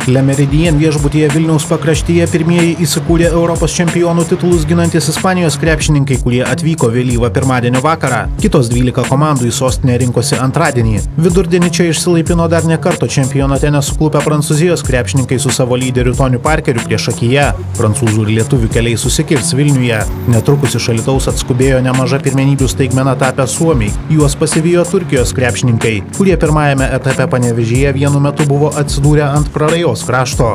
Le Méridien viešbutyje Vilniaus pakraštyje pirmieji įsikūrė Europos čempionų titulus ginantis Ispanijos krepšininkai, kurie atvyko vėlyvą pirmadienio vakarą. Kitos 12 komandų į sostinę rinkosi antradienį. Vidurdienį čia išsilaipino dar ne karto čempionate nesuklupę Prancūzijos krepšininkai su savo lyderiu Toniu Parkeriu priešakyje. Prancūzų ir lietuvių keliai susikirs Vilniuje. Netrukus iš Alytaus atskubėjo nemaža pirmenybių staigmena tapę suomiai. Juos pasivijo Turkijos krepšininkai, kurie pirmajame etape Panevėžyje vienu metu buvo atsidūrę ant prarajos krašto.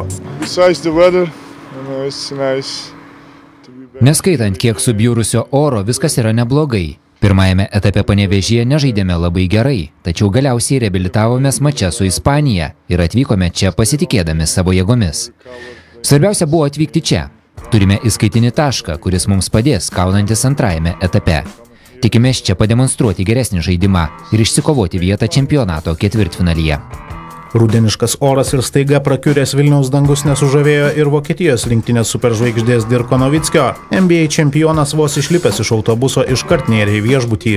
Neskaitant kiek subjūrusio oro, viskas yra neblogai. Pirmajame etape Panevėžyje nežaidėme labai gerai, tačiau galiausiai reabilitavomės mače su Ispanija ir atvykome čia pasitikėdami savo jėgomis. Svarbiausia buvo atvykti čia. Turime įskaitinį tašką, kuris mums padės kaunantis antrajame etape. Tikimės čia pademonstruoti geresnį žaidimą ir išsikovoti vietą čempionato ketvirtfinalyje. Rudeniškas oras ir staiga prakiuręs Vilniaus dangus nesužavėjo ir Vokietijos rinktinės superžvaigždės Dirko Novickio. NBA čempionas vos išlipęs iš autobuso iškart nėrė į viešbutį.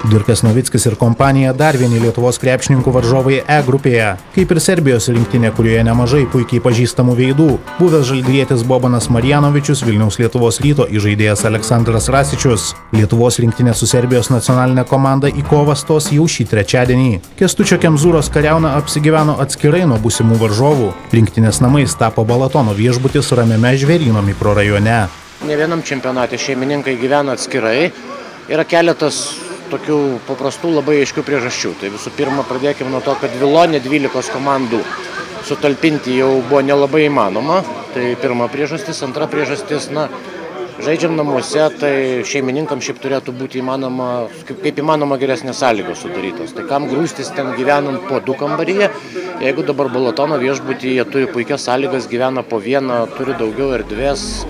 Dirkas Novickis ir kompanija dar vieni Lietuvos krepšininkų varžovai E grupėje, kaip ir Serbijos rinktinė, kurioje nemažai puikiai pažįstamų veidų. Buvęs žalgirietis Bobanas Marjanovičius, Vilniaus Lietuvos Ryto įžaidėjas Aleksandras Rasičius. Lietuvos rinktinė su Serbijos nacionalinė komanda į kovą stos jau šį trečiadienį. Kęstučio Kemzūros kariauna apsigyveno atskirai nuo būsimų varžovų. Rinktinės namais tapo Balatono viešbutis ramiame Žvėryno mikrorajone. Ne vienam čempionate šeimininkai gyvena atskirai. Yra keletas tokių paprastų labai aiškių priežasčių. Tai visų pirma, pradėkime nuo to, kad Vilone 12 komandų sutalpinti jau buvo nelabai įmanoma. Tai pirma priežastis. Antra priežastis, žaidžiam namuose, tai šeimininkam šiaip turėtų būti įmanoma, kaip įmanoma geresnės sąlygos sudarytos. Tai kam grūstis ten gyvenant po 2 kambaryje, jeigu dabar Balatono viešbutyje turi puikias sąlygas, gyvena po vieną, turi daugiau erdvės.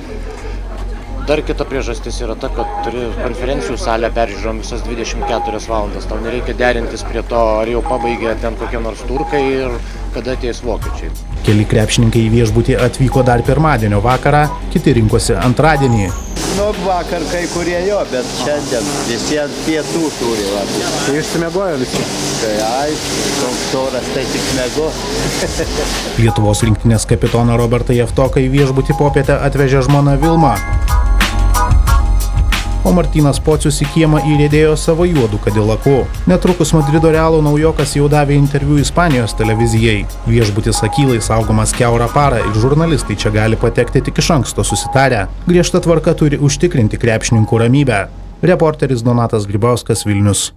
Dar kita priežastis yra ta, kad turi konferencijų salę peržiūrom visas 24 valandas. Tau nereikia derintis prie to, ar jau pabaigė ten kokie nors turkai ir kada ateis vokiečiai. Keli krepšininkai į viešbutį atvyko dar pirmadienio vakarą, kiti rinkosi antradienį. Vakar kai kurie jo, bet šiandien visiems pietų turi. Tai išsimiegojo visi? Tai aišku, toks oras, tai tik miego. Lietuvos rinktinės kapitoną Robertą Jevtoką į viešbutį popietę atvežė žmona Vilma. O Martynas Pocius į kiemą įrėdėjo savo juodų Kadilaku. Netrukus Madrido Realo naujokas jau davė interviu Ispanijos televizijai. Viešbutis akylai saugomas kiaurą parą ir žurnalistai čia gali patekti tik iš anksto susitarę. Griežta tvarka turi užtikrinti krepšininkų ramybę. Reporteris Donatas Grybauskas, Vilnius.